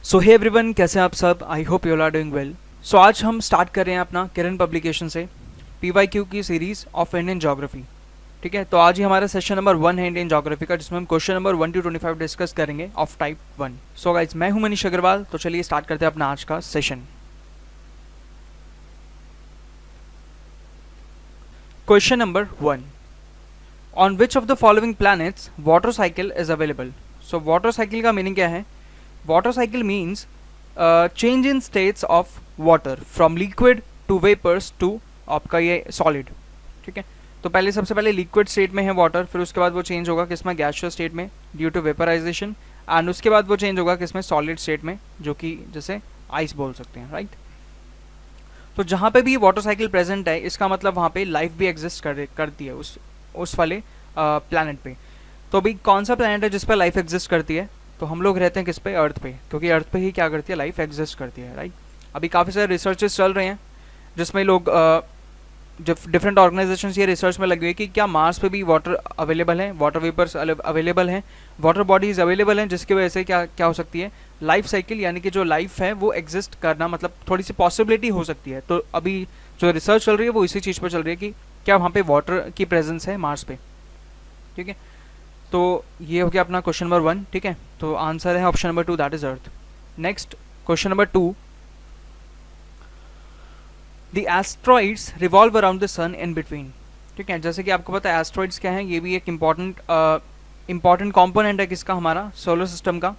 सो hey everyone, कैसे हैं आप सब? I hope you are doing well. So आज हम स्टार्ट कर रहे हैं अपना किरण पब्लिकेशन से PYQ की सीरीज ऑफ इंडियन ज्योग्राफी। ठीक है, तो आज ही हमारा सेशन नंबर 1 है इंडियन ज्योग्राफी का, जिसमें हम क्वेश्चन नंबर 1 to 25 डिस्कस करेंगे ऑफ टाइप 1। सो गाइज, मैं हूं मनीष अग्रवाल। तो चलिए स्टार्ट करते हैं अपना आज का session. Question number 1, on which of the following planets water cycle is available. So water cycle का मीनिंग क्या है? Water cycle means change in states of water from liquid to vapours to आपका ये सॉलिड। ठीक है, तो पहले सबसे पहले लिक्विड स्टेट में है वाटर, फिर उसके बाद वो चेंज होगा किसमें? गैसियस स्टेट में ड्यू टू वेपराइजेशन, एंड उसके बाद वो चेंज होगा किसमें? सॉलिड स्टेट में, जो कि जैसे आइस बोल सकते हैं, राइट। तो जहाँ पे भी वाटर साइकिल प्रेजेंट है, इसका मतलब वहाँ पे लाइफ भी एग्जिस्ट करती है उस वाले प्लानट पे। तो अभी कौन सा प्लानट है जिस पर लाइफ एग्जिस्ट करती है? तो हम लोग रहते हैं किस पे? अर्थ पे, क्योंकि अर्थ पे ही क्या करती है? लाइफ एग्जिस्ट करती है, राइट। अभी काफ़ी सारे रिसर्चेस चल रहे हैं जिसमें लोग डिफरेंट ऑर्गेनाइजेशंस ये रिसर्च में लगे हुए कि क्या मार्स पे भी वाटर अवेलेबल है, वाटर वेपर्स अवेलेबल हैं, वाटर बॉडीज अवेलेबल हैं, जिसकी वजह से क्या क्या हो सकती है? लाइफ साइकिल, यानी कि जो लाइफ है वो एग्जिस्ट करना, मतलब थोड़ी सी पॉसिबिलिटी हो सकती है। तो अभी जो रिसर्च चल रही है वो इसी चीज़ पर चल रही है कि क्या वहाँ पे वाटर की प्रेजेंस है मार्स पे। ठीक है, तो ये हो गया अपना क्वेश्चन नंबर 1। ठीक है, तो आंसर है option number 2, that is earth. Next question number 2, the asteroids revolve around the sun in between. ठीक है, जैसे कि आपको पता है एस्ट्रॉइड्स क्या है, ये भी एक इंपॉर्टेंट कॉम्पोनेंट है किसका? हमारा सोलर सिस्टम का।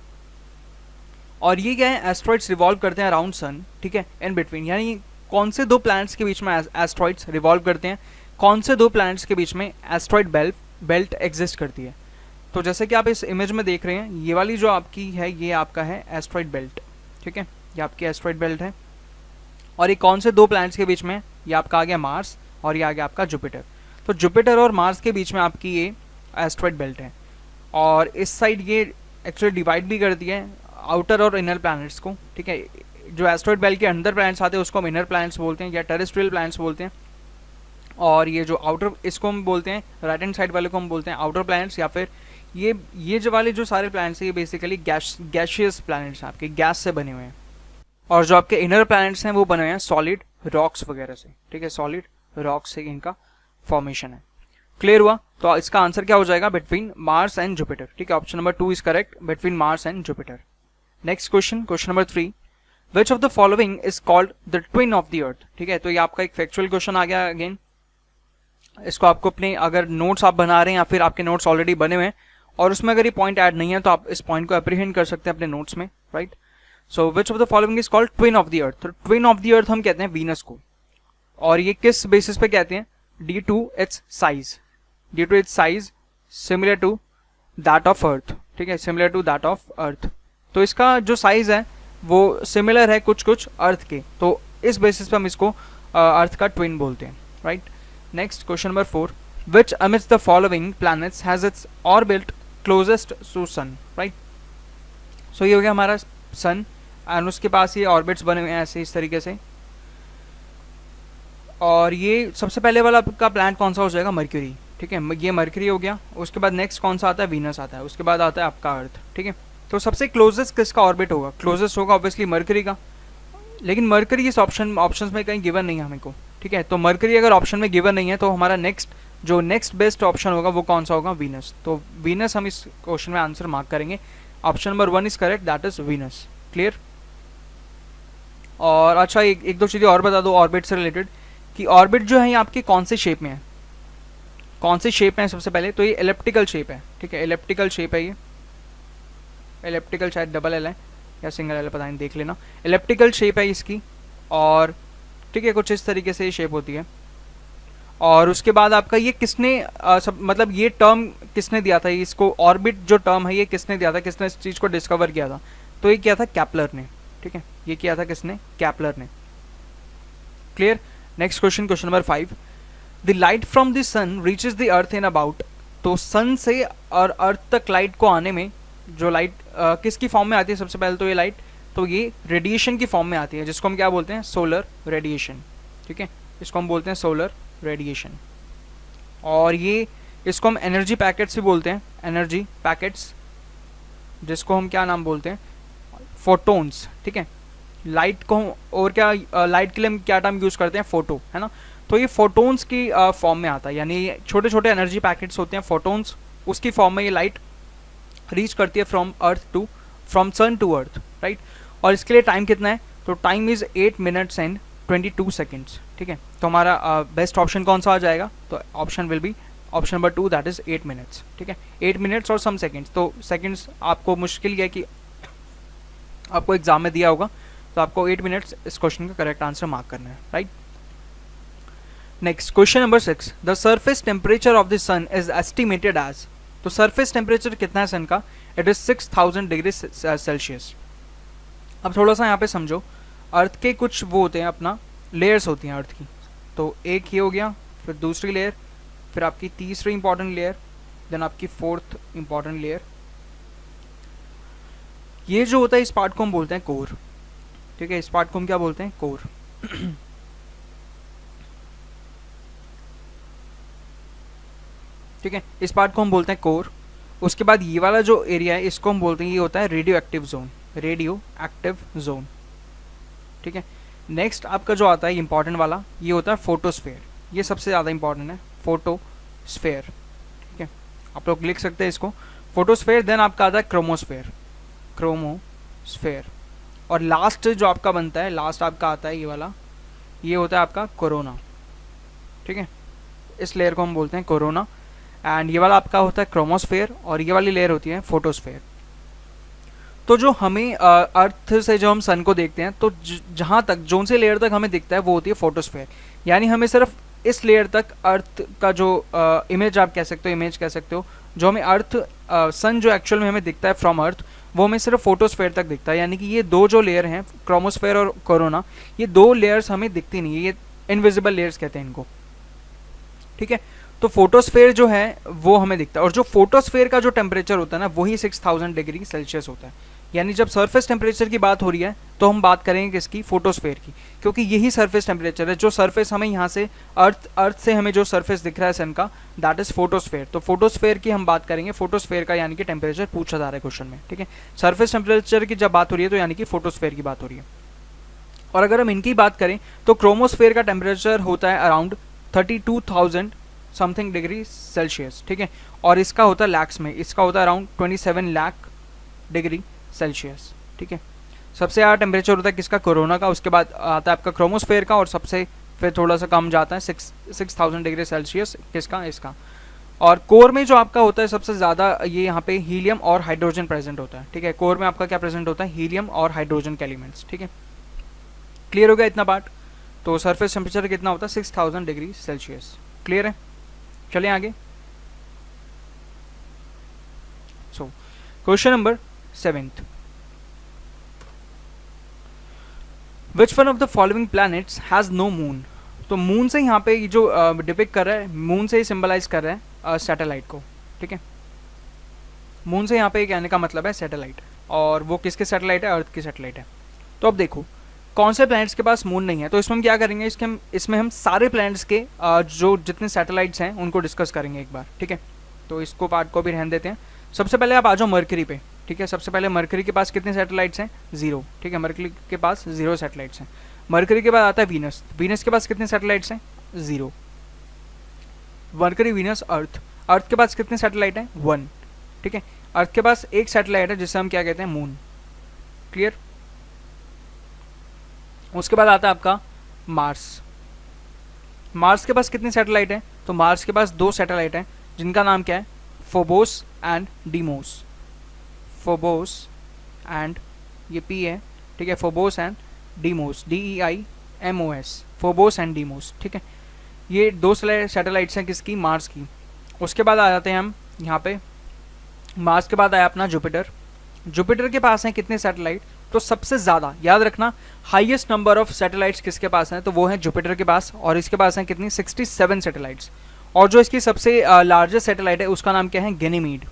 और ये क्या है? एस्ट्रॉइड्स रिवॉल्व करते हैं अराउंड सन। ठीक है, इन बिटवीन, यानी कौन से दो प्लैनेट्स के बीच में एस्ट्रॉइड्स रिवॉल्व करते हैं? कौन से दो प्लैनेट्स के बीच में एस्ट्रॉइड बेल्ट एग्जिस्ट करती है? तो जैसे कि आप इस इमेज में देख रहे हैं, ये वाली जो आपकी है ये आपका है एस्ट्रॉइड बेल्ट। ठीक है, ये आपकी एस्ट्रॉइड बेल्ट है। और ये कौन से दो प्लैनेट्स के बीच में? ये आपका आ गया मार्स, और ये आ गया आपका जुपिटर। तो जुपिटर और मार्स के बीच में आपकी ये एस्ट्रॉइड बेल्ट है। और इस साइड ये एक्चुअली डिवाइड भी करती है आउटर और इनर प्लैनेट्स को। ठीक है, जो एस्ट्रॉइड बेल्ट के अंदर प्लैनेट्स आते हैं उसको हम इनर प्लैनेट्स बोलते हैं या टेरेस्ट्रियल प्लैनेट्स बोलते हैं। और ये जो आउटर, इसको हम बोलते हैं, राइट हैंड साइड वाले को हम बोलते हैं आउटर प्लैनेट्स, या फिर ये जो वाले जो सारे प्लैनेट्स हैं ये बेसिकली गैशियस प्लैनेट्स हैं, आपके गैस से बने हुए हैं। और जो आपके इनर प्लैनेट्स हैं वो बने हुए हैं सॉलिड रॉक्स वगैरह से। ठीक है, सॉलिड रॉक्स से इनका फॉर्मेशन है। क्लियर हुआ? तो इसका आंसर क्या हो जाएगा? Between Mars and Jupiter. ठीक है, option number 2 is correct, between Mars and Jupiter. Next question, question number 3, which of the following is called the twin of the earth. ठीक है, तो ये आपका एक फैक्चुअल क्वेश्चन आ गया अगेन। इसको आपको अपने अगर नोट्स आप बना रहे हैं या फिर आपके नोट्स ऑलरेडी बने हुए हैं और उसमें अगर ये पॉइंट ऐड नहीं है तो आप इस पॉइंट को अप्रीहेंड कर सकते हैं अपने नोट्स में, right. So which of the following is called twin of the earth. तो ट्विन ऑफ द अर्थ हम कहते हैं वीनस को। और ये किस बेसिस पे कहते हैं? Due to its size similar to that of earth. ठीक है, similar to that of earth. तो इसका जो साइज है वो सिमिलर है कुछ कुछ अर्थ के, तो इस बेसिस पे हम इसको अर्थ का ट्विन बोलते हैं, right. Next question number 4, which amidst the following planets has its orbit closest to sun, right. So ये हो गया हमारा सन, एंड उसके पास ये ऑर्बिट्स बने हुए हैं ऐसे इस तरीके से। और ये सबसे पहले वाला आपका प्लैनेट कौन सा हो जाएगा? मर्क्यूरी। ठीक है, ये मर्क्यूरी हो गया। उसके बाद नेक्स्ट कौन सा आता है? वीनस आता है। उसके बाद आता है आपका अर्थ। ठीक है, तो सबसे क्लोजेस्ट किसका ऑर्बिट होगा? क्लोजेस्ट होगा ऑब्वियसली मर्क्यूरी का, लेकिन मर्क्यूरी इस ऑप्शंस में कहीं गिवन नहीं है हमें को। ठीक है, तो मर्क्यूरी अगर ऑप्शन में गिवन नहीं है तो हमारा नेक्स्ट बेस्ट ऑप्शन होगा वो कौन सा होगा? वीनस। तो वीनस हम इस क्वेश्चन में आंसर मार्क करेंगे। Option number 1 is correct, that is Venus. Clear? और अच्छा, एक दो चीज़ें और बता दो ऑर्बिट से रिलेटेड, कि ऑर्बिट जो है ये आपके कौन से शेप में है? कौन से शेप में है? सबसे पहले तो ये एलिप्टिकल शेप है। ठीक है, एलिप्टिकल शेप है ये। एलिप्टिकल शायद डबल एल है या सिंगल एल, पता नहीं, देख लेना। एलिप्टिकल शेप है इसकी, और ठीक है कुछ इस तरीके से ये शेप होती है। और उसके बाद आपका ये किसने मतलब ये टर्म किसने दिया था? इसको ऑर्बिट जो टर्म है ये किसने दिया था? किसने इस चीज़ को डिस्कवर किया था? तो ये किया था कैप्लर ने। ठीक है, ये किया था किसने? कैप्लर ने। Clear? Next question, question number 5, the light from the sun reaches the earth in about. तो सन से और अर्थ तक लाइट को आने में जो लाइट किसकी फॉर्म में आती है? सबसे पहले तो ये लाइट, तो ये रेडिएशन की फॉर्म में आती है, जिसको हम क्या बोलते हैं? Solar radiation. ठीक है, इसको हम बोलते हैं सोलर रेडिएशन। और ये इसको हम एनर्जी पैकेट्स भी बोलते हैं, एनर्जी पैकेट्स, जिसको हम क्या नाम बोलते हैं? फोटोन्स, ठीक है। लाइट को और क्या, लाइट के लिए हम क्या टर्म यूज़ करते हैं, फोटो, है ना। तो ये फोटोन्स की फॉर्म में आता है, यानी छोटे छोटे एनर्जी पैकेट्स होते हैं फोटोन्स, उसकी फॉर्म में ये लाइट रीच करती है from sun to earth, right. और इसके लिए टाइम कितना है, तो time is 8 minutes and 22 seconds, ठीक है। तो हमारा बेस्ट ऑप्शन कौन सा आ जाएगा, तो option will be option number 2, that is 8 minutes, ठीक है। 8 मिनट्स और सम सेकेंड्स, तो सेकेंड्स आपको मुश्किल है कि आपको एग्जाम में दिया होगा, तो आपको 8 मिनट्स इस क्वेश्चन का करेक्ट आंसर मार्क करना है, right. Next question number 6, the surface temperature of the sun is estimated as, तो सरफेस टेम्परेचर कितना है सन का, इट इज 6000 डिग्री सेल्सियस। अब थोड़ा सा यहाँ पे समझो, अर्थ के कुछ वो होते हैं अपना, लेयर्स होती हैं अर्थ की, तो एक ये हो गया, फिर दूसरी लेयर, फिर आपकी तीसरी इंपॉर्टेंट लेयर, देन आपकी फोर्थ इंपॉर्टेंट लेयर। ये जो होता है इस पार्ट को हम बोलते हैं कोर, ठीक है। इस पार्ट को हम क्या बोलते हैं, कोर। ठीक है, इस पार्ट को हम बोलते हैं कोर। उसके बाद ये वाला जो एरिया है इसको हम बोलते हैं, ये होता है radio active zone, radio active zone, ठीक है। नेक्स्ट आपका जो आता है इंपॉर्टेंट वाला, ये होता है फोटोस्फेयर, ये सबसे ज़्यादा इंपॉर्टेंट है, फोटोस्फेयर, ठीक है। आप लोग लिख सकते हैं इसको, फोटोस्फेयर। देन आपका आता है क्रोमोस्फेयर, क्रोमोस्फेयर। और लास्ट जो आपका बनता है, लास्ट आपका आता है ये वाला, ये होता है आपका कोरोना, ठीक है। इस लेयर को हम बोलते हैं कोरोना, एंड ये वाला आपका होता है क्रोमोस्फेयर, और ये वाली लेयर होती है फोटोस्फेयर। तो जो हमें अर्थ से जो हम सन को देखते हैं, तो जहाँ तक जोन से लेयर तक हमें दिखता है वो होती है फोटोस्फेयर, यानी हमें सिर्फ इस लेयर तक अर्थ का जो इमेज आप कह सकते हो, इमेज कह सकते हो, जो हमें अर्थ सन जो एक्चुअल में हमें दिखता है फ्रॉम अर्थ, वो हमें सिर्फ फोटोस्फेयर तक दिखता है। यानी कि ये दो जो लेयर हैं, क्रोमोस्फेयर और कोरोना, ये दो लेयर्स हमें दिखती नहीं है, ये इनविजिबल लेयर्स कहते हैं इनको, ठीक है। तो फोटोस्फेयर जो है वो हमें दिखता है, और जो फोटोस्फेयर का जो टेम्परेचर होता है ना, वही 6000 डिग्री सेल्सियस होता है। यानी जब सरफेस टेम्परेचर की बात हो रही है तो हम बात करेंगे किसकी, फोटोस्फेयर की, क्योंकि यही सरफेस टेम्परेचर है। जो सरफेस हमें यहाँ से अर्थ से हमें जो सरफेस दिख रहा है सन का, दैट इज फोटोस्फेयर। तो फोटोस्फेयर की हम बात करेंगे, फोटोस्फेयर का यानी कि टेम्परेचर पूछा जा रहा है क्वेश्चन में, ठीक है। सरफेस टेम्परेचर की जब बात हो रही है तो यानी कि फोटोस्फेयर की बात हो रही है। और अगर हम इनकी बात करें तो क्रोमोस्फेयर का टेम्परेचर होता है अराउंड 32,000 समथिंग डिग्री सेल्सियस, ठीक है। और इसका होता है लैक्स में, इसका होता है अराउंड 27 लाख डिग्री सेल्सियस, ठीक है। सबसे ज़्यादा टेम्परेचर होता है किसका, कोरोना का, उसके बाद आता है आपका क्रोमोस्फेयर का, और सबसे फिर थोड़ा सा कम जाता है 6000 डिग्री सेल्सियस किसका, इसका। और कोर में जो आपका होता है सबसे ज़्यादा, ये यहाँ पे हीलियम और हाइड्रोजन प्रेजेंट होता है, ठीक है। कोर में आपका क्या प्रेजेंट होता है, हीलियम और हाइड्रोजन के एलिमेंट्स, ठीक है। क्लियर हो गया इतना पार्ट। तो सरफेस टेम्परेचर कितना होता है, 6000 डिग्री सेल्सियस, क्लियर है। चलिए आगे। So question number 7, which one of the following planets has no moon. तो मून से यहाँ पे जो डिपिक्ट कर रहा है, मून से ही सिंबलाइज कर रहा है सैटेलाइट को, ठीक है। मून से यहाँ पे कहने का मतलब है सैटेलाइट, और वो किसके सैटेलाइट है, अर्थ की सैटेलाइट है। तो अब देखो कौन से प्लैनेट्स के पास मून नहीं है, तो इसमें हम क्या करेंगे, इसमें हम सारे प्लैनेट्स के जो जितने सैटेलाइट्स हैं उनको डिस्कस करेंगे एक बार, ठीक है। तो इसको पार्ट को भी रहने देते हैं। सबसे पहले आप आ जाओ मरकरी पे, ठीक है। सबसे पहले मरकरी के पास कितने सैटेलाइट्स हैं, 0, ठीक है। मरकरी के पास 0 सैटेलाइट्स हैं। मरकरी के बाद आता है वीनस, वीनस के पास कितने सैटेलाइट्स हैं, 0। मरकरी, वीनस, अर्थ, अर्थ के पास कितने सैटेलाइट हैं, 1, ठीक है। अर्थ के पास एक सैटेलाइट है जिसे हम क्या कहते हैं, मून, क्लियर। उसके बाद आता है आपका मार्स, मार्स के पास कितने सैटेलाइट हैं, तो मार्स के पास 2 सैटेलाइट हैं जिनका नाम क्या है, Phobos and Deimos, Phobos and ये पी है, ठीक है, Phobos and Deimos, DEIMOS, Phobos and Deimos, ठीक है। ये 2 सैटेलाइट्स हैं किसकी, मार्स की। उसके बाद आ जाते हैं हम यहाँ पे, मार्स के बाद आया अपना जुपिटर। जुपिटर के पास हैं कितने सैटेलाइट, तो सबसे ज़्यादा याद रखना हाईएस्ट नंबर ऑफ सैटेलाइट्स किसके पास हैं, तो वो है जुपिटर के पास, और इसके पास हैं कितनी, 67 सैटेलाइट्स। और जो इसकी सबसे लार्जेस्ट सैटेलाइट है उसका नाम क्या है, गैनीमीड,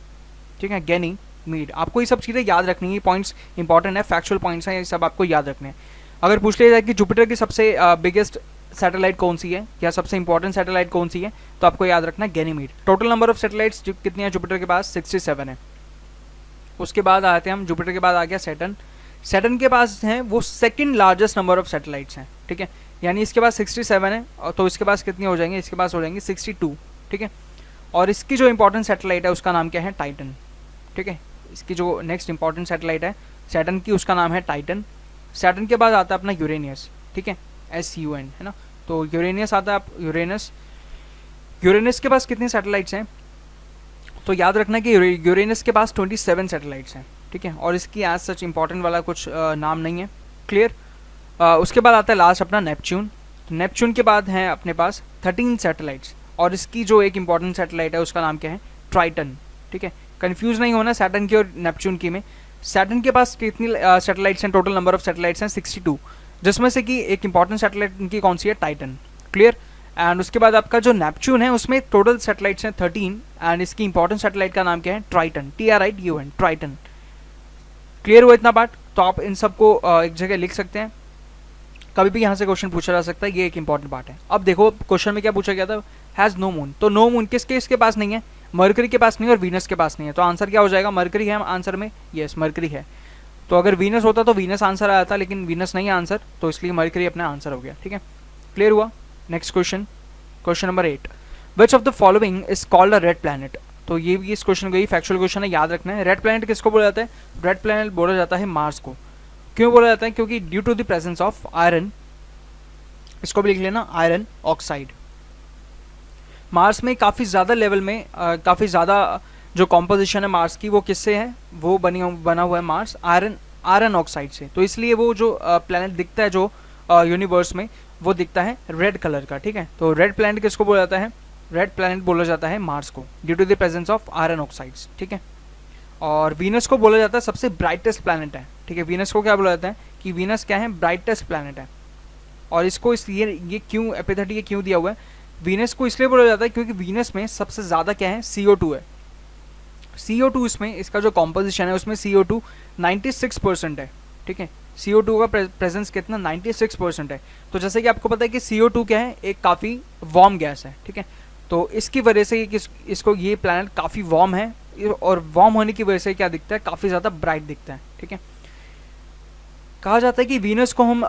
ठीक है, गैनीमीड। आपको ये सब चीज़ें याद रखनी है, पॉइंट्स इंपॉर्टेंट है, फैक्चुअल पॉइंट्स हैं, ये सब आपको याद रखने हैं। अगर पूछ लिया जाए कि जुपिटर की सबसे बिगेस्ट सैटेलाइट कौन सी है, या सबसे इंपॉर्टेंट सैटेलाइट कौन सी है, तो आपको याद रखना है Ganymede. Total number of satellites कितनी है जुपिटर के पास, 67 है। उसके बाद आते हैं हम, जुपिटर के बाद आ गया सैटर्न। सैटर्न के पास हैं वो second largest number of satellites हैं, ठीक है, यानी इसके पास 67 है, और तो इसके पास कितनी हो जाएंगे, इसके पास हो जाएंगे 62, ठीक है। और इसकी जो इंपॉर्टेंट सैटेलाइट है उसका नाम क्या है, टाइटन, ठीक है। इसकी जो नेक्स्ट इंपॉर्टेंट सैटेलाइट है सैटर्न की, उसका नाम है टाइटन। सैटर्न के बाद आता है अपना यूरेनियस, ठीक है, SUN, है ना। तो यूरेनियस आता है, आप यूरेनस, यूरेनस के पास कितने सैटेलाइट्स हैं, तो याद रखना कि यूरेनस के पास 27 सैटेलाइट्स हैं, ठीक है, और इसकी एज सच इंपॉर्टेंट वाला कुछ नाम नहीं है, क्लियर। उसके बाद आता है लास्ट अपना नेपच्यून। नेपच्यून के बाद हैं अपने पास 13 सैटेलाइट्स, और इसकी जो एक इंपॉर्टेंट सैटेलाइट है उसका नाम क्या है, ट्राइटन, ठीक है। कंफ्यूज नहीं होना सैटर्न की और नेपच्यून की में। सैटर्न के पास कितनी सैटेलाइट्स हैं, टोटल नंबर ऑफ सैटेलाइट्स हैं 62, जिसमें से कि एक इंपॉर्टेंट सैटेलाइट इनकी कौन सी है, टाइटन, क्लियर। एंड उसके बाद आपका जो नेपच्यून है उसमें टोटल सैटेलाइट्स हैं 13, एंड इसकी इंपॉर्टेंट सैटेलाइट का नाम क्या है, ट्राइटन, TRITUN, ट्राइटन। क्लियर हुआ इतना पार्ट, तो आप इन सबको एक जगह लिख सकते हैं, कभी भी यहाँ से क्वेश्चन पूछा जा सकता है, ये एक इंपॉर्टेंट पार्ट है। अब देखो क्वेश्चन में क्या पूछा गया था, हैज़ नो मून, तो नो मून किसके पास नहीं है, मरकरी के पास नहीं और वीनस के पास नहीं है, तो आंसर क्या हो जाएगा, मरकरी है आंसर में, यस मरकरी है। तो अगर वीनस होता तो वीनस आंसर आया था, लेकिन वीनस नहीं है आंसर, तो इसलिए मरकरी अपना आंसर हो गया, ठीक है, क्लियर हुआ। Next question, question number 8, which of the following is called a red planet. तो ये भी इस क्वेश्चन को, ये फैक्चुअल क्वेश्चन है, याद रखना है। रेड प्लैनेट किसको बोला जाता है, रेड प्लैनेट बोला जाता है मार्स को। क्यों बोला जाता है, क्योंकि due to the presence of iron, इसको भी लिख लेना, आयरन ऑक्साइड। मार्स में काफ़ी ज़्यादा लेवल में काफ़ी ज़्यादा जो कॉम्पोजिशन है मार्स की वो किससे है, वो बना हुआ है मार्स आयरन ऑक्साइड से, तो इसलिए वो जो प्लैनेट दिखता है जो यूनिवर्स में वो दिखता है रेड कलर का, ठीक है। तो रेड प्लैनेट किसको बोला जाता है, रेड प्लैनेट बोला जाता है मार्स को, due to the presence of iron oxides, ठीक है। और वीनस को बोला जाता है सबसे ब्राइटेस्ट प्लैनेट है, ठीक है। वीनस को क्या बोला जाता है कि वीनस क्या है, ब्राइटेस्ट प्लैनेट है। और इसको इसलिए ये क्यों एपिथेट ये क्यों दिया हुआ है, वीनस को इसलिए बोला जाता है क्योंकि वीनस में सबसे ज़्यादा क्या है, CO2 है। CO2 इसमें इसका जो कॉम्पोजिशन है उसमें CO2 96% है, ठीक है। CO2 का प्रेजेंस कितना, 96% है। तो जैसे कि आपको पता है कि CO2 क्या है, एक काफ़ी वार्म गैस है, ठीक है। तो इसकी वजह से इसको ये प्लैनेट काफ़ी वार्म है, और वार्म होने की वजह से क्या दिखता है, काफ़ी ज़्यादा ब्राइट दिखता है, ठीक है। कहा जाता है कि वीनस को हम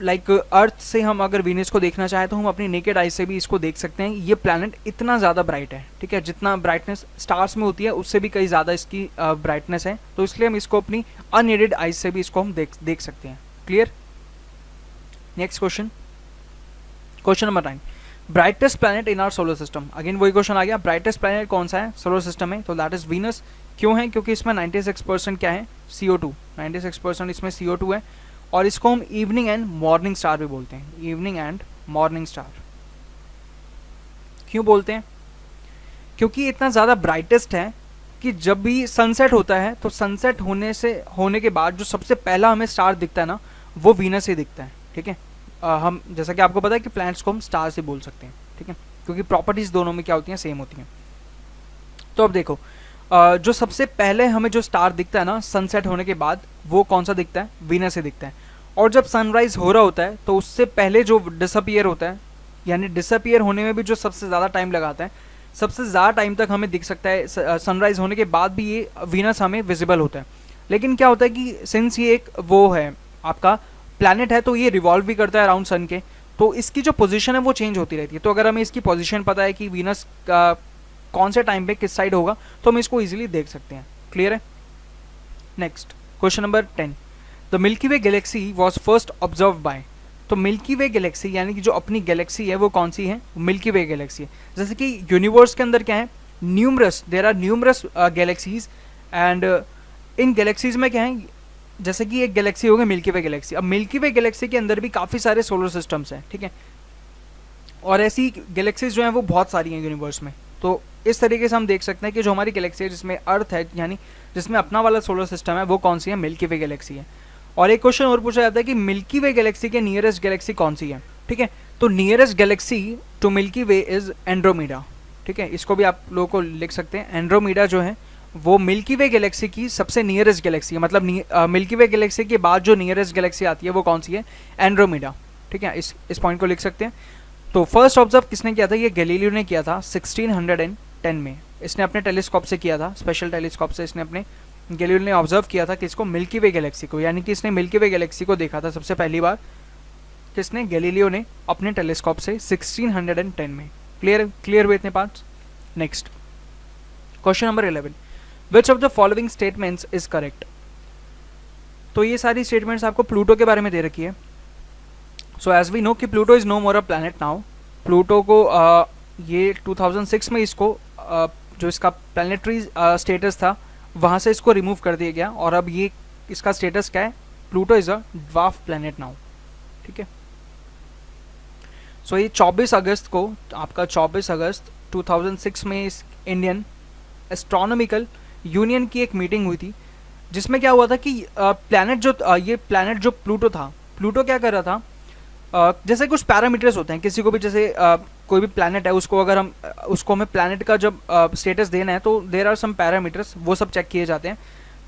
लाइक अर्थ से हम अगर वीनस को देखना चाहें तो हम अपनी नेकेड आई से भी इसको देख सकते हैं। ये प्लैनेट इतना ज़्यादा ब्राइट है, ठीक है, जितना ब्राइटनेस स्टार्स में होती है उससे भी कई ज़्यादा इसकी ब्राइटनेस है, तो इसलिए हम इसको अपनी अनएडेड आइज से भी इसको हम देख सकते हैं, clear. Next question, question number 9, brightest planet in our solar system. Again वही क्वेश्चन आ गया, ब्राइटेस्ट प्लैनेट कौन सा है सोलर सिस्टम में, तो दैट इज वीनस। क्यों है, क्योंकि इसमें 96% क्या है, CO2, 96% इसमें CO2 है, और इसको हम इवनिंग एंड मॉर्निंग स्टार भी बोलते हैं, इवनिंग एंड मॉर्निंग स्टार। क्यों बोलते हैं, क्योंकि इतना ज़्यादा ब्राइटेस्ट है कि जब भी सनसेट होता है तो सनसेट होने के बाद जो सबसे पहला हमें स्टार दिखता है ना, वो वीनस ही दिखता है, ठीक है। हम जैसा कि आपको पता है कि प्लैनेट्स को हम स्टार से बोल सकते हैं, ठीक है, क्योंकि प्रॉपर्टीज दोनों में क्या होती हैं, सेम होती हैं। तो अब देखो जो सबसे पहले हमें जो स्टार दिखता है ना सनसेट होने के बाद, वो कौन सा दिखता है, वीनस से दिखता है। और जब सनराइज हो रहा होता है तो उससे पहले जो डिसअपियर होता है, यानी डिसअपियर होने में भी जो सबसे ज़्यादा टाइम लगाता है, सबसे ज़्यादा टाइम तक हमें दिख सकता है, सनराइज होने के बाद भी ये वीनस हमें विजिबल होता है। लेकिन क्या होता है कि सिंस ये एक वो है आपका प्लैनेट है, तो ये रिवॉल्व भी करता है अराउंड सन के, तो इसकी जो पोजीशन है वो चेंज होती रहती है। तो अगर हमें इसकी पोजीशन पता है कि वीनस का कौन से टाइम पे किस साइड होगा, तो हम इसको इजीली देख सकते हैं, क्लियर है। Next question number 10, the milky Way Galaxy was first observe by. तो मिल्की वे गैलेक्सी यानी कि जो अपनी गैलेक्सी है वो कौन सी है, मिल्की वे गैलेक्सी है। जैसे कि यूनिवर्स के अंदर क्या है, numerous, there are numerous galaxies, and in galaxies में क्या है, जैसे कि एक गैलेक्सी हो गई मिल्की वे गैलेक्सी। अब मिल्की वे गैलेक्सी के अंदर भी काफ़ी सारे सोलर सिस्टम्स हैं, ठीक है, और ऐसी गैलेक्सीज जो हैं वो बहुत सारी हैं यूनिवर्स में। तो इस तरीके से हम देख सकते हैं कि जो हमारी गैलेक्सी है जिसमें अर्थ है, यानी जिसमें अपना वाला सोलर सिस्टम है, वो कौन सी है, मिल्की वे गैलेक्सी है। और एक क्वेश्चन और पूछा जाता है कि मिल्की वे गैलेक्सी के नियरेस्ट गैलेक्सी कौन सी है, ठीक है। तो nearest galaxy to Milky Way is Andromeda, ठीक है, इसको भी आप लोगों को लिख सकते हैं। एंड्रोमीडा जो है वो मिल्की वे गैलेक्सी की सबसे नियरेस्ट गैलेक्सी है, मतलब मिल्की वे गैलेक्सी के बाद जो नियरेस्ट गैलेक्सी आती है वो कौन सी है, एंड्रोमीडा, ठीक है। इस पॉइंट को लिख सकते हैं। तो फर्स्ट ऑब्जर्व किसने किया था, ये गैलीलियो ने किया था 1610 में। इसने अपने टेलीस्कोप से किया था, स्पेशल टेलीस्कोप से इसने अपने गैलीलियो ने ऑब्जर्व किया था किसको, मिल्की वे गैलेक्सी को, यानी कि इसने मिल्की वे गैलेक्सी को देखा था सबसे पहली बार किसने, गैलीलियो ने अपने टेलीस्कोप से 1610 में। क्लियर हुए इतने parts. Next question number 11, which of the following statements is correct. तो ये सारी स्टेटमेंट्स आपको प्लूटो के बारे में दे रखी है। सो एज वी नो कि Pluto is no more a planet now. Pluto को ये 2006 में इसको जो इसका प्लानिटरी स्टेटस था वहाँ से इसको रिमूव कर दिया गया, और अब ये इसका स्टेटस क्या है, Pluto is a dwarf planet now. ठीक है, सो ये 24 अगस्त को, आपका 24 अगस्त 2006 में इस इंडियन एस्ट्रोनॉमिकल यूनियन की एक मीटिंग हुई थी, जिसमें क्या हुआ था कि ये प्लैनेट जो प्लूटो था, प्लूटो क्या कर रहा था, जैसे कुछ पैरामीटर्स होते हैं किसी को भी, जैसे कोई भी प्लैनेट है उसको अगर हम उसको हमें प्लैनेट का जब स्टेटस देना है तो देर आर सम पैरामीटर्स, वो सब चेक किए जाते हैं।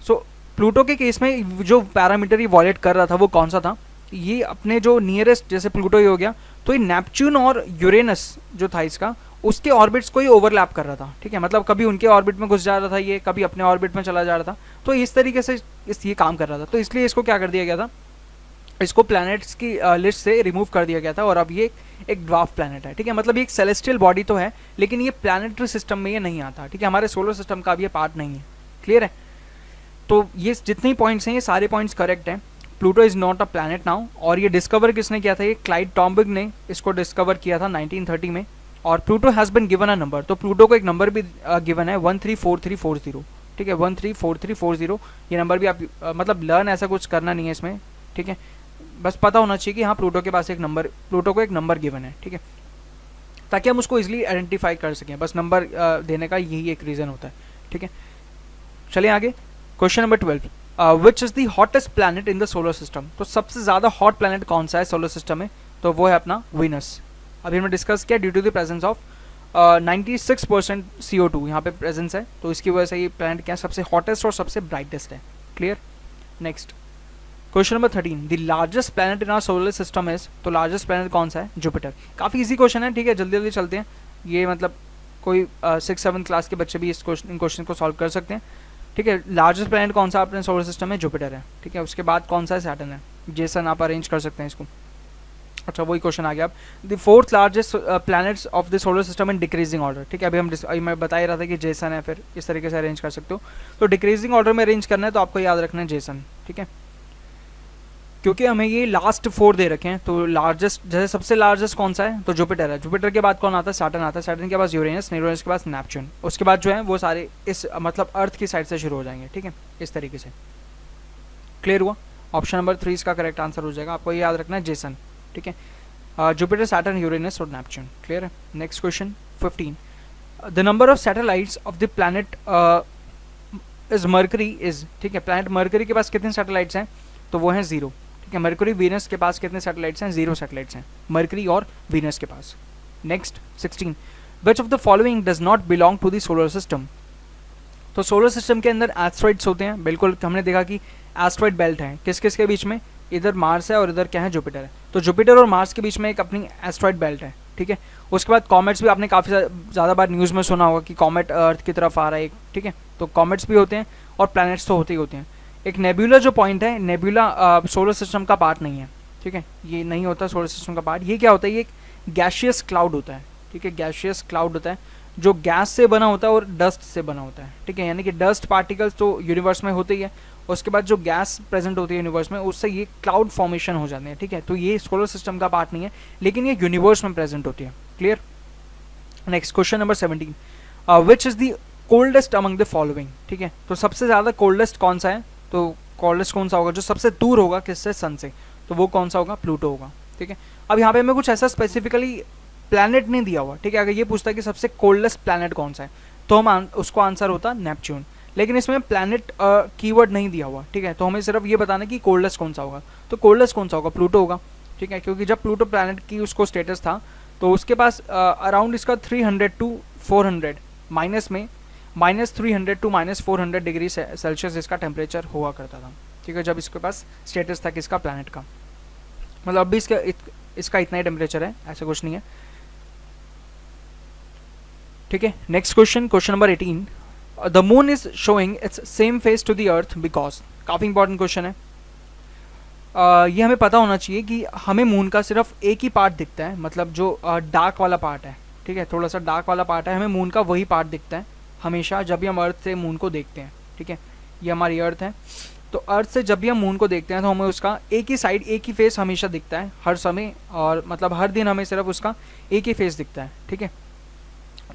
सो प्लूटो के केस में जो पैरामीटर ये वॉलेट कर रहा था वो कौन सा था, ये अपने जो नियरेस्ट, जैसे प्लूटो ही हो गया, तो ये नेपच्यून और यूरेनस जो था इसका, उसके ऑर्बिट्स को ही ओवरलैप कर रहा था। ठीक है, मतलब कभी उनके ऑर्बिट में घुस जा रहा था ये, कभी अपने ऑर्बिट में चला जा रहा था, तो इस तरीके से ये काम कर रहा था। तो इसलिए इसको क्या कर दिया गया था, इसको प्लैनेट्स की लिस्ट से रिमूव कर दिया गया था, और अब ये एक ड्वार्फ प्लैनेट है। ठीक है, मतलब ये एक सेलेस्टियल बॉडी तो है, लेकिन ये प्लैनेटरी सिस्टम में ये नहीं आता। ठीक है, हमारे सोलर सिस्टम का भी ये पार्ट नहीं है। क्लियर है, तो ये जितने पॉइंट्स हैं ये सारे पॉइंट्स करेक्ट हैं। Pluto is not a planet now, और ये डिस्कवर किसने किया था, ये क्लाइड टॉम्बिग ने इसको डिस्कवर किया था 1930 में, और Pluto has been given a number, तो प्लूटो को एक नंबर भी गिवन है 134340। ठीक है, 134340, ये नंबर भी आप मतलब लर्न ऐसा कुछ करना नहीं है इसमें। ठीक है, बस पता होना चाहिए कि हाँ प्लूटो के पास एक नंबर, प्लूटो को एक नंबर गिवन है। ठीक है, ताकि हम उसको इजीली आइडेंटिफाई कर सकें, बस नंबर देने का यही एक रीज़न होता है। ठीक है, चलिए आगे। Question number 12, which is the hottest planet in the solar system. तो सबसे ज़्यादा हॉट प्लैनेट कौन सा है सोलर सिस्टम में, तो वो है अपना वीनस। अभी हमने डिस्कस किया due to the presence of 96% CO2 यहाँ पे प्रेजेंस है, तो इसकी वजह से ये प्लैनेट क्या सबसे हॉटेस्ट और सबसे ब्राइटेस्ट है। Clear. Next question number 13, the largest planet in our solar system is, तो लार्जेस्ट प्लैनेट कौन सा है, जुपिटर। काफ़ी इजी क्वेश्चन है। ठीक है, जल्दी जल्दी चलते हैं, ये मतलब कोई 6-7 क्लास के बच्चे भी इन क्वेश्चन को सॉल्व कर सकते हैं। ठीक है, लार्जेस्ट प्लैनेट कौन सा अपने सोलर सिस्टम में, जुपिटर है। ठीक है, उसके बाद कौन सा है, सैटर्न है। जेसन आप अरेंज कर सकते हैं इसको। अच्छा, वही क्वेश्चन आ गया अब, the fourth largest planets of the solar system in decreasing order. ठीक है, अभी मैं बता ही रहा था कि जेसन है, फिर इस तरीके से अरेंज कर सकते हो। तो डिक्रीजिंग ऑर्डर में अरेंज करना है तो आपको याद रखना है जेसन। ठीक है, क्योंकि हमें ये लास्ट 4 दे रखे हैं, तो लार्जेस्ट, जैसे सबसे लार्जेस्ट कौन सा है, तो जुपिटर है। जुपिटर के बाद कौन आता है, सैटर्न आता है। सैटर्न के बाद यूरेनस, यूरेनस के बाद नेपच्यून, उसके बाद जो है वो सारे इस मतलब अर्थ की साइड से शुरू हो जाएंगे। ठीक है, इस तरीके से। क्लियर हुआ। ऑप्शन नंबर 3 इसका करेक्ट आंसर हो जाएगा। आपको ये याद रखना है जेसन। ठीक है, जुपिटर, सैटर्न, यूरेनस और नेपच्यून। क्लियर है। Next question 15, the number of satellites of the planet is mercury is. ठीक है, प्लैनेट मरकरी के पास कितने सैटेलाइट्स हैं, तो वो हैं 0। ठीक है, मरकरी वीनस के पास कितने सैटेलाइट्स हैं, 0 सैटेलाइट्स हैं मरकरी और वीनस के पास। Next 16, which of the following does not belong to the solar system. तो सोलर सिस्टम के अंदर एस्ट्रॉइड्स होते हैं, बिल्कुल हमने देखा कि एस्ट्रॉइड बेल्ट है किस किस के बीच में, इधर मार्स है और इधर क्या है, जुपिटर है। तो जुपिटर और मार्स के बीच में एक अपनी एस्ट्रॉइड बेल्ट है। ठीक है, उसके बाद कॉमेट्स भी आपने काफ़ी ज़्यादा बार न्यूज़ में सुना होगा कि कॉमेट अर्थ की तरफ आ रहा है एक। ठीक है, तो कॉमेट्स भी होते हैं और प्लैनेट्स तो होते ही होते हैं। एक नेबुला जो पॉइंट है, नेबुला सोलर सिस्टम का पार्ट नहीं है। ठीक है, ये नहीं होता सोलर सिस्टम का पार्ट। ये क्या होता है, ये एक गैशियस क्लाउड होता है। ठीक है, गैशियस क्लाउड होता है जो गैस से बना होता है और डस्ट से बना होता है। ठीक है, यानी कि डस्ट पार्टिकल्स तो यूनिवर्स में होते ही है, उसके बाद जो गैस प्रेजेंट होती है यूनिवर्स में, उससे ये क्लाउड फॉर्मेशन हो जाते हैं। ठीक है, तो ये सोलर सिस्टम का पार्ट नहीं है, लेकिन ये यूनिवर्स में प्रेजेंट होती है। Clear. Next question number 17, which is the coldest among the following. ठीक है, तो सबसे ज़्यादा कोल्डेस्ट कौन सा है, तो कोल्डेस्ट कौन सा होगा, जो सबसे दूर होगा किससे, सन से, तो वो कौन सा होगा, प्लूटो होगा। ठीक है, अब यहाँ पे हमें कुछ ऐसा स्पेसिफिकली प्लैनेट नहीं दिया हुआ। ठीक है, अगर ये पूछता है कि सबसे कोल्डेस्ट प्लैनेट कौन सा है, तो हम उसको आंसर होता नेपच्यून, लेकिन इसमें प्लैनेट कीवर्ड नहीं दिया हुआ। ठीक है, तो हमें सिर्फ ये बताना कि कोल्डेस्ट कौन सा होगा, तो कोल्डेस्ट कौन सा होगा, प्लूटो होगा। ठीक है, क्योंकि जब प्लूटो प्लैनेट की उसको स्टेटस था तो उसके पास अराउंड इसका 300 to 400 माइनस में -300 to -400 डिग्री सेल्सियस इसका टेम्परेचर हुआ करता था। ठीक है, जब इसके पास स्टेटस था किसका, प्लैनेट का। मतलब अभी इसका इतना ही टेम्परेचर है, ऐसा कुछ नहीं है। ठीक है, next question, question number 18, the moon is showing its same face to the earth because, काफ़ी इंपॉर्टेंट क्वेश्चन है। ये हमें पता होना चाहिए कि हमें मून का सिर्फ एक ही पार्ट दिखता है, मतलब जो डार्क वाला पार्ट है, ठीक है, थोड़ा सा डार्क वाला पार्ट है, हमें मून का वही पार्ट दिखता है हमेशा जब भी हम अर्थ से मून को देखते हैं, ठीक है। ये हमारी अर्थ है, तो अर्थ से जब भी हम मून को देखते हैं तो हमें उसका एक ही साइड, एक ही फेस हमेशा दिखता है हर समय, और मतलब हर दिन हमें सिर्फ उसका एक ही फेस दिखता है, ठीक है।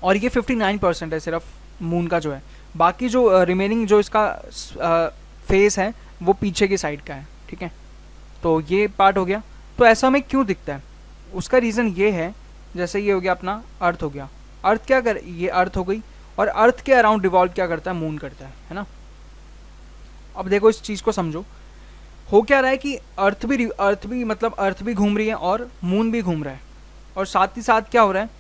और ये 59% है सिर्फ मून का जो है, बाकी जो रिमेनिंग जो इसका फेस है वो पीछे की साइड का है, ठीक है। तो ये पार्ट हो गया। तो ऐसा हमें क्यों दिखता है, उसका रीज़न ये है, जैसे ये हो गया अपना अर्थ हो गया, अर्थ क्या कर, ये अर्थ हो गई, और अर्थ के अराउंड रिवॉल्व क्या करता है, मून करता है ना। अब देखो इस चीज़ को समझो, हो क्या रहा है कि अर्थ भी मतलब अर्थ भी घूम रही है और मून भी घूम रहा है, और साथ ही साथ क्या हो रहा है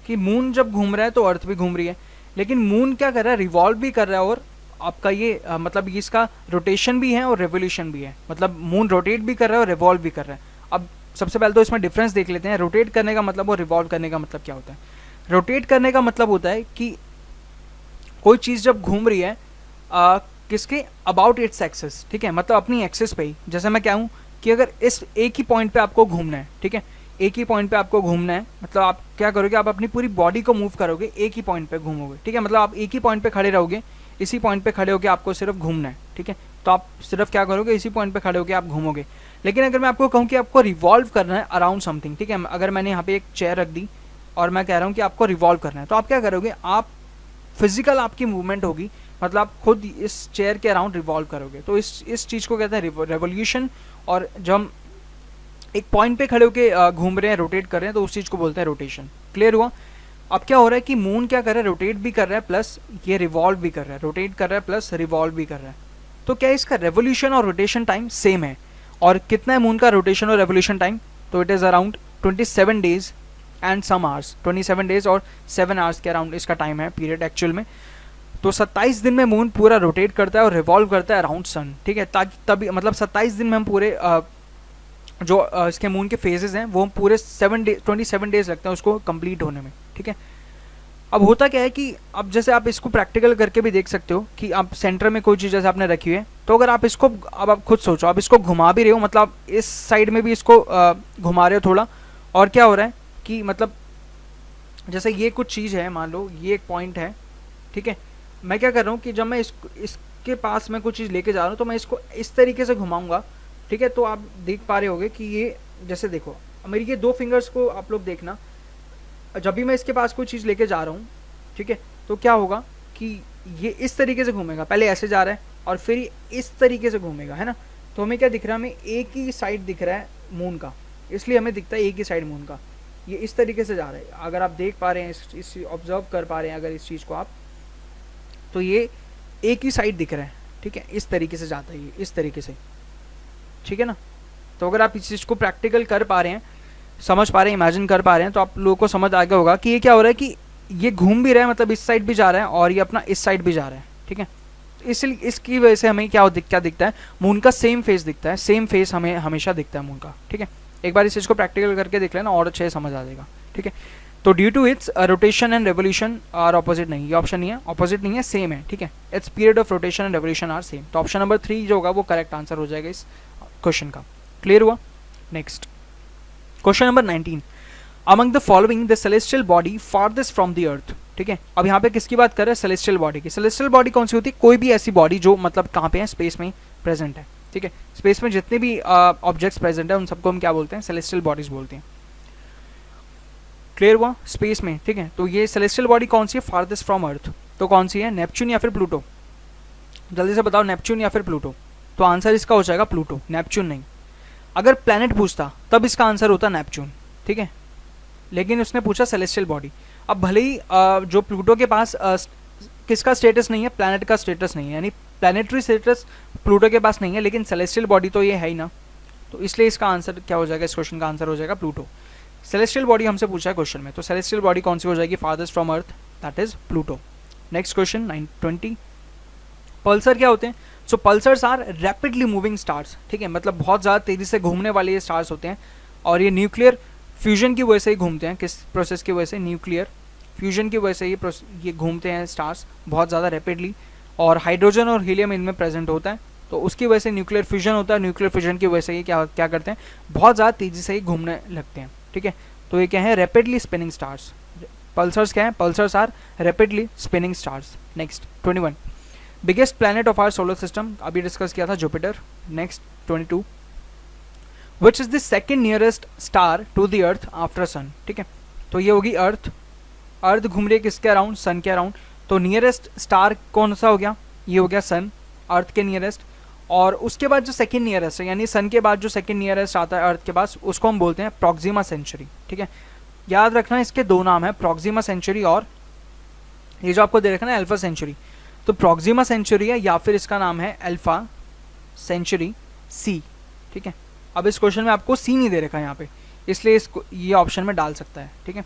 कि मून जब घूम रहा है तो अर्थ भी घूम रही है, लेकिन मून क्या कर रहा है, रिवॉल्व भी कर रहा है, और आपका ये मतलब ये इसका रोटेशन भी है और रेवोल्यूशन भी है, मतलब मून रोटेट भी कर रहा है और रिवॉल्व भी कर रहा है। अब सबसे पहले तो इसमें डिफरेंस देख लेते हैं, रोटेट करने का मतलब और रिवॉल्व करने का मतलब क्या होता है। रोटेट करने का मतलब होता है कि कोई चीज़ जब घूम रही है किसके अबाउट इट्स एक्सेस, ठीक है, मतलब अपनी एक्सेस पे ही। जैसे मैं क्या हूँ कि अगर इस एक ही पॉइंट पे आपको घूमना है, ठीक है, एक ही पॉइंट पे आपको घूमना है, मतलब आप क्या करोगे, आप अपनी पूरी बॉडी को मूव करोगे, एक ही पॉइंट पे घूमोगे, ठीक है, मतलब आप एक ही पॉइंट पे खड़े रहोगे, इसी पॉइंट पे खड़े होकर आपको सिर्फ घूमना है, ठीक है, तो आप सिर्फ क्या करोगे, इसी पॉइंट पे खड़े होकर आप घूमोगे। लेकिन अगर मैं आपको कहूँ कि आपको रिवॉल्व करना है अराउंड समथिंग, ठीक है, अगर मैंने यहाँ पे एक चेयर रख दी और मैं कह रहा हूँ कि आपको रिवॉल्व करना है, तो आप क्या करोगे, आप फिजिकल आपकी मूवमेंट होगी, मतलब आप खुद इस चेयर के अराउंड रिवॉल्व करोगे। तो इस चीज़ को कहते हैं रेवोल्यूशन, और जब हम एक पॉइंट पे खड़े होकर घूम रहे हैं, रोटेट कर रहे हैं, तो उस चीज़ को बोलते हैं रोटेशन। क्लियर हुआ। अब क्या हो रहा है कि मून क्या कर रहा है, रोटेट भी कर रहा है प्लस ये रिवॉल्व भी कर रहा है, रोटेट कर रहा है प्लस रिवॉल्व भी कर रहा है। तो क्या इसका रेवोल्यूशन और रोटेशन टाइम सेम है, और कितना है मून का रोटेशन और रेवोल्यूशन टाइम, तो it is around 27 days and some hours, 27 days और 7 आवर्स के अराउंड इसका टाइम है पीरियड एक्चुअल में। तो 27 दिन में मून पूरा रोटेट करता है और रिवॉल्व करता है अराउंड सन, ठीक है, ताकि तभी मतलब 27 दिन में हम पूरे जो इसके मून के फेजेस हैं वो हम पूरे 27 डेज लगते हैं उसको कंप्लीट होने में, ठीक है। अब होता क्या है कि अब जैसे आप इसको प्रैक्टिकल करके भी देख सकते हो कि आप सेंटर में कोई चीज़ जैसे आपने रखी हुई है, तो अगर आप इसको, अब आप खुद सोचो, आप इसको घुमा भी रहे हो, मतलब इस साइड में भी इसको घुमा रहे हो थोड़ा, और क्या हो रहा है कि मतलब जैसे ये कुछ चीज़ है, मान लो ये एक पॉइंट है, ठीक है, मैं क्या कर रहा हूँ कि जब मैं इसके पास में कुछ चीज़ लेके जा रहा हूँ तो मैं इसको इस तरीके से घुमाऊंगा, ठीक है। तो आप देख पा रहे होगे कि ये जैसे देखो मेरी ये 2 फिंगर्स को आप लोग देखना, जब भी मैं इसके पास कोई चीज़ लेके जा रहा हूँ, ठीक है, तो क्या होगा कि ये इस तरीके से घूमेगा, पहले ऐसे जा रहा है और फिर इस तरीके से घूमेगा, है ना। तो हमें क्या दिख रहा है, हमें एक ही साइड दिख रहा है मून का, इसलिए हमें दिखता है एक ही साइड मून का, ये इस तरीके से जा रहा है। अगर आप देख पा रहे हैं, इस ऑब्जर्व कर पा रहे हैं अगर इस चीज़ को आप, तो ये एक ही साइड दिख रहा है, ठीक है, इस तरीके से जाता है ये, इस तरीके से, ठीक है ना। तो अगर आप इस चीज़ को प्रैक्टिकल कर पा रहे हैं, समझ पा रहे हैं, इमेजिन कर पा रहे हैं, तो आप लोगों को समझ आ गया होगा कि ये क्या हो रहा है कि ये घूम भी रहा है, मतलब इस साइड भी जा रहा है और ये अपना इस साइड भी जा रहा है, ठीक है। इसलिए इसकी वजह से हमें क्या दिखता है, मून का सेम फेस दिखता है, सेम फेस हमें हमेशा दिखता है मून का, ठीक है। एक बार इस चीज़ को प्रैक्टिकल करके देख लेना और अच्छे समझ आ जाएगा, ठीक है। तो due to its rotation and revolution are opposite, नहीं ये ऑप्शन नहीं है, ऑपोजिट नहीं है, सेम है, ठीक है। Its period of rotation and revolution are same, तो ऑप्शन नंबर 3 जो होगा वो करेक्ट आंसर हो जाएगा इस क्वेश्चन का। क्लियर हुआ। Next question number 19, among the following the celestial body farthest from the earth, ठीक है। अब यहाँ पे किसकी बात कर रहे हैं, सेलेस्टियल बॉडी की। सेलेस्टियल बॉडी कौन सी होती है, कोई भी ऐसी बॉडी जो मतलब कहाँ पे है, स्पेस में प्रेजेंट है, ठीक है। स्पेस में जितने भी ऑब्जेक्ट्स प्रेजेंट है उन सबको हम क्या बोलते हैं, सेलेस्टियल बॉडीज बोलते हैं। क्लियर हुआ, स्पेस में, ठीक है। तो ये सेलेस्टियल बॉडी कौन सी है, फारदेस्ट फ्रॉम अर्थ, तो कौन सी है, नेपच्यून या फिर प्लूटो, जल्दी से बताओ, नेपच्यून या फिर प्लूटो। तो आंसर इसका हो जाएगा प्लूटो, नेपच्यून नहीं। अगर प्लैनेट पूछता तब इसका आंसर होता नेपच्यून, ठीक है, लेकिन उसने पूछा सेलेस्टियल बॉडी। अब भले ही जो प्लूटो के पास किसका स्टेटस नहीं है, प्लैनेट का स्टेटस नहीं है, यानी प्लैनेटरी स्टेटस प्लूटो के पास नहीं है, लेकिन सेलेस्टियल बॉडी तो ये है ही ना, तो इसलिए इसका आंसर क्या हो जाएगा, इस क्वेश्चन का आंसर हो जाएगा प्लूटो। सेलेस्टियल बॉडी हमसे पूछा है क्वेश्चन में, तो सेलेस्टियल बॉडी कौन सी हो जाएगी, farthest from earth, that is Pluto. Next question 20, pulsar क्या होते हैं। So pulsars are rapidly moving stars, ठीक है, मतलब बहुत ज़्यादा तेज़ी से घूमने वाले ये स्टार्स होते हैं, और ये न्यूक्लियर फ्यूजन की वजह से ही घूमते हैं। किस प्रोसेस की वजह से, न्यूक्लियर फ्यूजन की वजह से ये घूमते हैं स्टार्स बहुत ज़्यादा रैपिडली, और हाइड्रोजन और हीलियम इनमें प्रेजेंट होता है, तो उसकी वजह से न्यूक्लियर फ्यूजन होता है। न्यूक्लियर फ्यूजन की वजह से ये क्या क्या करते हैं, बहुत ज़्यादा तेज़ी से ये घूमने लगते हैं। ठीक है, तो ये क्या है, रैपिडली स्पिनिंग स्टार्स। पल्सर्स क्या है, pulsars are rapidly spinning stars. Next 21, biggest planet of our solar system, अभी डिस्कस किया था Jupiter. Next 22, which is the second nearest star to the earth after sun. ठीक है, तो ये होगी अर्थ। अर्थ घूम रही है किसके अराउंड, सन के अराउंड, तो नियरेस्ट स्टार कौन सा हो गया, ये हो गया सन, अर्थ के नियरेस्ट। और उसके बाद जो सेकंड नियरेस्ट है, यानी सन के बाद जो सेकंड नियरेस्ट आता है अर्थ के पास, उसको हम बोलते हैं प्रॉक्सिमा सेंचुरी। ठीक है, याद रखना इसके दो नाम है, प्रॉक्सिमा सेंचुरी और ये जो आपको दे रखा है ना अल्फा सेंचुरी, तो प्रॉक्सिमा सेंचुरी है या फिर इसका नाम है अल्फा सेंचुरी सी। ठीक है, अब इस क्वेश्चन में आपको सी नहीं दे रखा है यहाँ पे, इसलिए इसको ये ऑप्शन में डाल सकता है। ठीक है,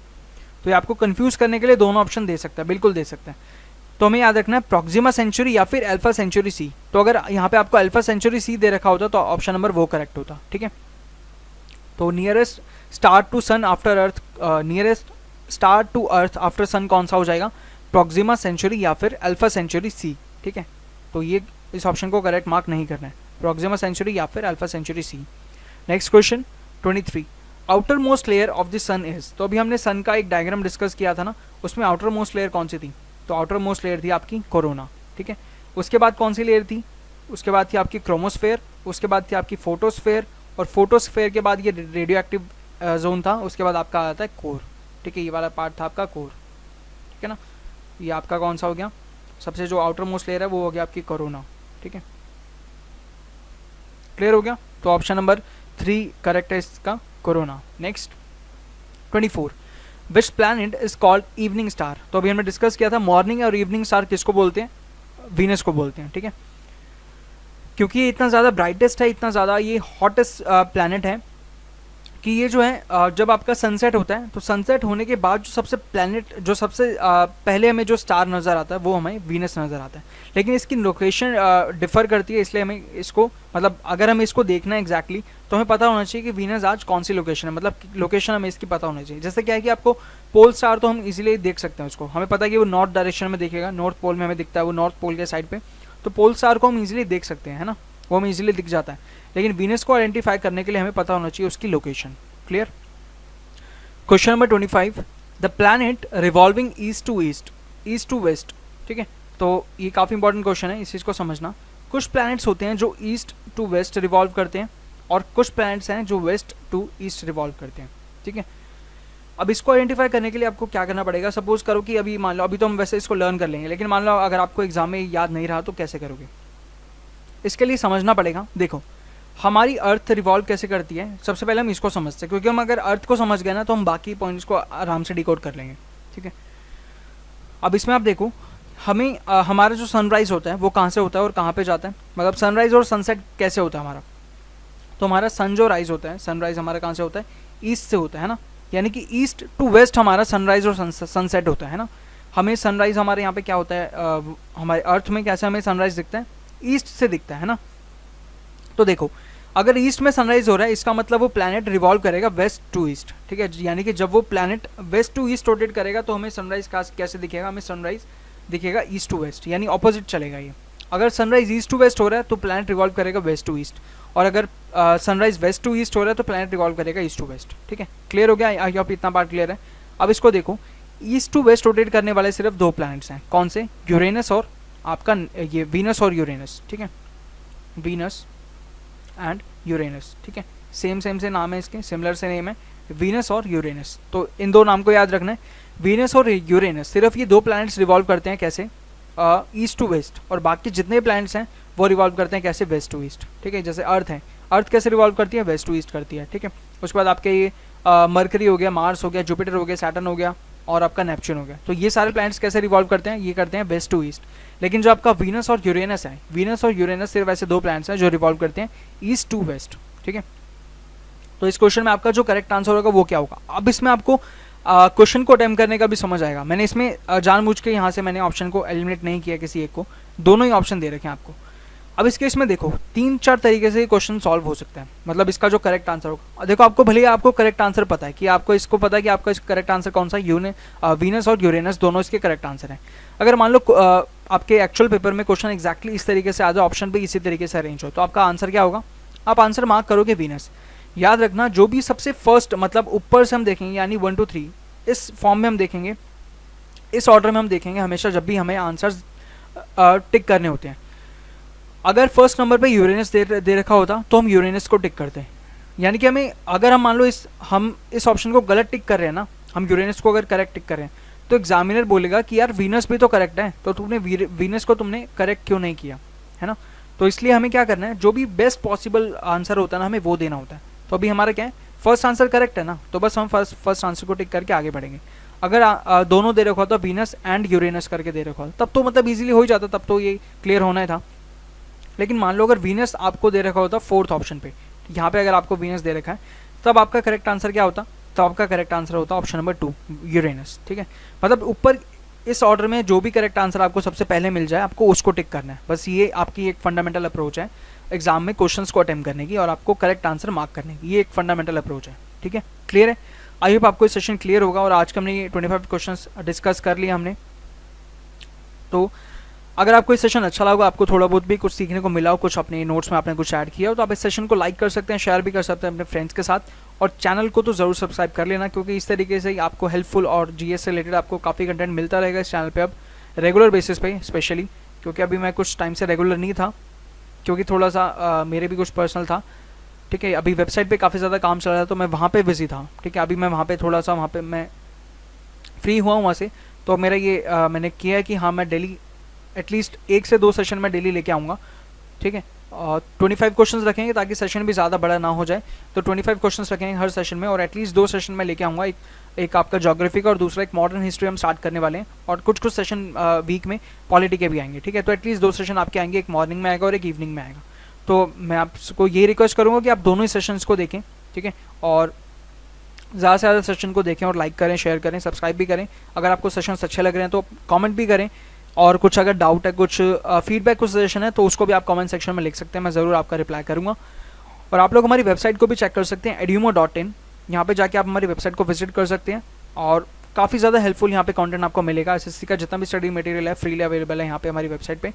तो ये आपको कंफ्यूज करने के लिए दोनों ऑप्शन दे सकता है, बिल्कुल दे सकता है। तो हमें याद रखना है प्रॉक्सिमा सेंचुरी या फिर अल्फा सेंचुरी सी। तो अगर यहाँ पे आपको अल्फा सेंचुरी सी दे रखा होता तो ऑप्शन नंबर वो करेक्ट होता। ठीक है, तो nearest star to sun after earth, nearest star to earth after sun कौन सा हो जाएगा, प्रॉक्सिमा सेंचुरी या फिर अल्फा सेंचुरी सी। ठीक है, तो ये इस ऑप्शन को करेक्ट मार्क नहीं करना है, प्रॉक्सिमा सेंचुरी या फिर Alpha Centauri C. Next question 23, outer most layer of the sun is. तो अभी हमने सन का एक डायग्राम डिस्कस किया था ना, उसमें आउटर मोस्ट लेयर कौन सी थी, तो आउटर मोस्ट लेयर थी आपकी कोरोना। ठीक है, उसके बाद कौन सी लेयर थी, उसके बाद थी आपकी क्रोमोस्फेयर, उसके बाद थी आपकी फोटोस्फेयर, और फोटोस्फेयर के बाद ये रेडियो एक्टिव जोन था, उसके बाद आपका आता है कोर। ठीक है, ये वाला पार्ट था आपका कोर। ठीक है ना, ये आपका कौन सा हो गया, सबसे जो आउटर मोस्ट लेयर है वो हो गया आपकी कोरोना। ठीक है, क्लियर हो गया, तो ऑप्शन नंबर 3 करेक्ट है इसका, corona. Next 24, which planet is called evening star. तो अभी हमने डिस्कस किया था मॉर्निंग और इवनिंग स्टार किसको बोलते हैं, वीनस को बोलते हैं। ठीक है, क्योंकि ये इतना ज़्यादा ब्राइटेस्ट है, इतना ज़्यादा ये हॉटेस्ट प्लैनेट है कि ये जो है जब आपका सनसेट होता है तो सनसेट होने के बाद जो सबसे प्लैनेट जो सबसे पहले हमें जो स्टार नज़र आता है वो हमें वीनस नज़र आता है। लेकिन इसकी लोकेशन डिफ़र करती है, इसलिए हमें इसको मतलब अगर हमें इसको देखना है एग्जैक्टली तो हमें पता होना चाहिए कि वीनस आज कौन सी लोकेशन है, मतलब लोकेशन हमें इसकी पता होनी चाहिए। जैसे क्या है कि आपको पोल स्टार तो हम इजीली देख सकते हैं, उसको हमें पता है कि वो नॉर्थ डायरेक्शन में दिखेगा, नॉर्थ पोल में हमें दिखता है वो नॉर्थ पोल के साइड पे, तो पोल स्टार को हम इजीली देख सकते हैं, है ना, वो हमें इजीली दिख जाता है। लेकिन वीनस को आइडेंटिफाई करने के लिए हमें पता होना चाहिए उसकी location. Clear. Question number 25, the planet revolving east to west. ठीक है, तो ये काफ़ी इंपॉर्टेंट क्वेश्चन है, इस चीज़ को समझना। कुछ प्लैनेट्स होते हैं जो ईस्ट टू वेस्ट रिवॉल्व करते हैं और कुछ प्लैनेट्स हैं जो वेस्ट टू ईस्ट रिवॉल्व करते हैं। ठीक है, अब इसको आइडेंटिफाई करने के लिए आपको क्या करना पड़ेगा, सपोज करो कि अभी मान लो, अभी तो हम वैसे इसको लर्न कर लेंगे, लेकिन मान लो अगर आपको एग्जाम में याद नहीं रहा तो कैसे करोगे, इसके लिए समझना पड़ेगा। देखो हमारी अर्थ रिवॉल्व कैसे करती है, सबसे पहले हम इसको समझते हैं, क्योंकि हम अगर अर्थ को समझ गए ना तो हम बाकी पॉइंट्स को आराम से डिकोड कर लेंगे। ठीक है, अब इसमें आप देखो हमें हमारा जो सनराइज़ होता है वो कहाँ से होता है और कहाँ पे जाता है, मतलब सनराइज़ और सनसेट कैसे होता है हमारा। तो हमारा सन जो राइज होता है, सनराइज़ हमारा कहाँ से होता है, ईस्ट से होता है ना, यानी कि ईस्ट टू वेस्ट हमारा सनराइज़ और सनसेट होता है ना। हमें सनराइज़ हमारे यहाँ पे क्या होता है, हमारे अर्थ में कैसे हमें सनराइज़ दिखता है, ईस्ट से दिखता है ना। तो देखो अगर ईस्ट में सनराइज हो रहा है इसका मतलब वो प्लैनेट रिवॉल्व करेगा वेस्ट टू ईस्ट। ठीक है, यानी कि जब वो planet west to east rotate करेगा तो हमें सनराइज कैसे दिखेगा, हमें सनराइज दिखेगा ईस्ट टू वेस्ट, यानी ऑपोजिट चलेगा ये। अगर सनराइज ईस्ट टू वेस्ट हो रहा है तो प्लैनेट रिवॉल्व करेगा वेस्ट टू ईस्ट, और अगर सनराइज वेस्ट टू ईस्ट हो रहा है तो प्लैनेट रिवॉल्व करेगा ईस्ट टू वेस्ट। ठीक है, क्लियर हो गया, आई होप इतना पार्ट क्लियर है। अब इसको देखो, ईस्ट टू वेस्ट रोटेट करने वाले सिर्फ दो प्लैनेट्स हैं, कौन से, यूरेनस और आपका ये वीनस और यूरेनस। ठीक है, वीनस एंड यूरेनस। ठीक है, सेम से नाम है इसके, सिमिलर से नेम है, वीनस और यूरेनस। तो इन दो नाम को याद रखना है, वीनस और यूरेनस, सिर्फ ये दो प्लैनेट्स रिवॉल्व करते हैं कैसे, ईस्ट टू वेस्ट, और बाकी जितने प्लैनेट्स हैं वो रिवॉल्व करते हैं कैसे, वेस्ट टू ईस्ट। ठीक है, जैसे अर्थ है, अर्थ कैसे रिवॉल्व करती है, वेस्ट टू ईस्ट करती है। ठीक है, उसके बाद आपके ये मरकरी हो गया, मार्स हो गया, जुपिटर हो गया, सैटर्न हो गया और आपका नेपच्यून हो गया। तो ये सारे प्लैनेट्स कैसे रिवॉल्व करते हैं, ये करते हैं वेस्ट टू ईस्ट। लेकिन जो आपका वीनस और यूरेनस है, वीनस और यूरेनस सिर्फ ऐसे दो प्लैनेट्स हैं जो रिवॉल्व करते हैं ईस्ट टू वेस्ट। ठीक है, तो इस क्वेश्चन में आपका जो करेक्ट आंसर होगा वो क्या होगा। अब इसमें आपको क्वेश्चन को अटेम्प्ट करने का भी समझ आएगा। मैंने इसमें जानबूझ के यहाँ से मैंने ऑप्शन को एलिमिनेट नहीं किया किसी एक को, दोनों ही ऑप्शन दे रखे हैं आपको। अब इस केस में देखो 3-4 तरीके से क्वेश्चन सॉल्व हो सकता है, मतलब इसका जो करेक्ट आंसर होगा। देखो आपको भले ही आपको करेक्ट आंसर पता है कि आपको इसको पता है कि आपका करेक्ट आंसर कौन सा, वीनस और यूरेनस दोनों इसके करेक्ट आंसर हैं। अगर मान लो आपके एक्चुअल पेपर में क्वेश्चन एक्जैक्टली इस तरीके से आ जाए, ऑप्शन भी इसी तरीके से अरेंज हो, तो आपका आंसर क्या होगा, आप आंसर मार्क करोगे वीनस। याद रखना जो भी सबसे फर्स्ट मतलब ऊपर से हम देखेंगे यानी 1 2 3 इस फॉर्म में हम देखेंगे, इस ऑर्डर में हम देखेंगे हमेशा जब भी हमें आंसर्स टिक करने होते हैं। अगर फर्स्ट नंबर पे यूरेनस दे रखा होता तो हम यूरेनस को टिक करते हैं, यानी कि हमें अगर हम मान लो हम इस ऑप्शन को गलत टिक कर रहे हैं ना, हम यूरेनस को अगर करेक्ट टिक कर रहे हैं तो एग्जामिनर बोलेगा कि यार वीनस भी तो करेक्ट है, तो तुमने वीनस को तुमने करेक्ट क्यों नहीं किया, है ना। तो इसलिए हमें क्या करना है, जो भी बेस्ट पॉसिबल आंसर होता है ना हमें वो देना होता है। तो अभी हमारा क्या है, फर्स्ट आंसर करेक्ट है ना, तो बस हम फर्स्ट आंसर को टिक करके आगे बढ़ेंगे। अगर दोनों दे रखा होता, वीनस एंड यूरेनस करके दे रखा होता, तब तो मतलब इजीली हो ही जाता, तब तो ये क्लियर होना ही था। लेकिन मान लो अगर वीनस आपको दे रखा होता फोर्थ ऑप्शन पे, यहाँ पे अगर आपको वीनस दे रखा है तब आपका करेक्ट आंसर क्या होता, तो आपका करेक्ट आंसर होता ऑप्शन नंबर 2 यूरेनस। ठीक है, मतलब ऊपर इस ऑर्डर में जो भी करेक्ट आंसर आपको सबसे पहले मिल जाए आपको उसको टिक करना है। बस ये आपकी एक फंडामेंटल अप्रोच है एग्जाम में क्वेश्चंस को अटेम्प्ट करने की और आपको करेक्ट आंसर मार्क करने की, ये एक फंडामेंटल अप्रोच है। ठीक है, क्लियर है। आई होप आपको सेशन क्लियर होगा और आज का हमने ये 25 क्वेश्चंस डिस्कस कर लिया हमने। तो अगर आपको इस सेशन अच्छा लगा, आपको थोड़ा बहुत भी कुछ सीखने को मिला हो, कुछ अपने नोट्स में आपने कुछ ऐड किया हो, तो आप इस सेशन को लाइक कर सकते हैं, शेयर भी कर सकते हैं अपने फ्रेंड्स के साथ, और चैनल को तो ज़रूर सब्सक्राइब कर लेना, क्योंकि इस तरीके से आपको हेल्पफुल और जीएस से रिलेटेड आपको काफ़ी कंटेंट मिलता रहेगा इस चैनल पे अब रेगुलर बेसिस पे, स्पेशली क्योंकि अभी मैं कुछ टाइम से रेगुलर नहीं था, क्योंकि थोड़ा सा मेरे भी कुछ पर्सनल था। ठीक है, अभी वेबसाइट पे काफ़ी ज़्यादा काम चल रहा था तो मैं वहाँ पे बिजी था। ठीक है, अभी मैं वहाँ पे थोड़ा सा वहाँ पे मैं फ्री हुआ हूँ वहाँ से, तो मेरा ये मैंने किया है कि हाँ मैं डेली एटलीस्ट 1 से 2 सेशन में डेली लेके आऊँगा। ठीक है, 25 क्वेश्चंस रखेंगे ताकि सेशन भी ज़्यादा बड़ा ना हो जाए, तो 25 क्वेश्चंस रखेंगे हर सेशन में, और एटलीस्ट 2 सेशन में लेके आऊँगा, एक आपका ज्योग्राफी का और दूसरा एक मॉडर्न हिस्ट्री हम स्टार्ट करने वाले हैं, और कुछ सेशन वीक में पॉलिटी के भी आएंगे। ठीक है, तो एटलीस्ट 2 सेशन आपके आएंगे, एक मॉर्निंग में आएगा और एक इवनिंग में आएगा। तो मैं आपको ये रिक्वेस्ट करूँगा कि आप दोनों ही सेशंस को देखें। ठीक है, और ज़्यादा से ज़्यादा सेशन को देखें और लाइक करें, शेयर करें, सब्सक्राइब भी करें। अगर आपको सेशंस अच्छे लग रहे हैं तो कमेंट भी करें, और कुछ अगर डाउट है, कुछ फीडबैक, कुछ सजेशन है तो उसको भी आप कमेंट सेक्शन में लिख सकते हैं, मैं ज़रूर आपका रिप्लाई करूँगा। और आप लोग हमारी वेबसाइट को भी चेक कर सकते हैं edumo.in, यहाँ पे जाके आप हमारी वेबसाइट को विजिट कर सकते हैं, और काफ़ी ज़्यादा हेल्पफुल यहाँ पे कंटेंट आपको मिलेगा। एसएससी का जितना भी स्टडी मटेरियल है फ्रीली अवेलेबल है यहाँ पे हमारी वेबसाइट पे।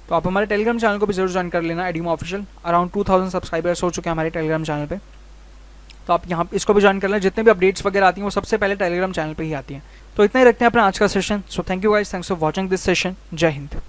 तो आप हमारे टेलीग्राम चैनल को भी जरूर ज्वाइन कर लेना, edumo ऑफिशियल। अराउंड 2000 सब्सक्राइबर्स हो चुके हैं हमारे टेलीग्राम चैनल पे, तो आप यहाँ इसको भी ज्वाइन कर लें। जितने भी अपडेट्स वगैरह आती हैं वो सबसे पहले टेलीग्राम चैनल पे ही आती हैं। तो इतना ही रखते हैं अपना आज का session. So thank you guys, thanks for watching this session. जय हिंद।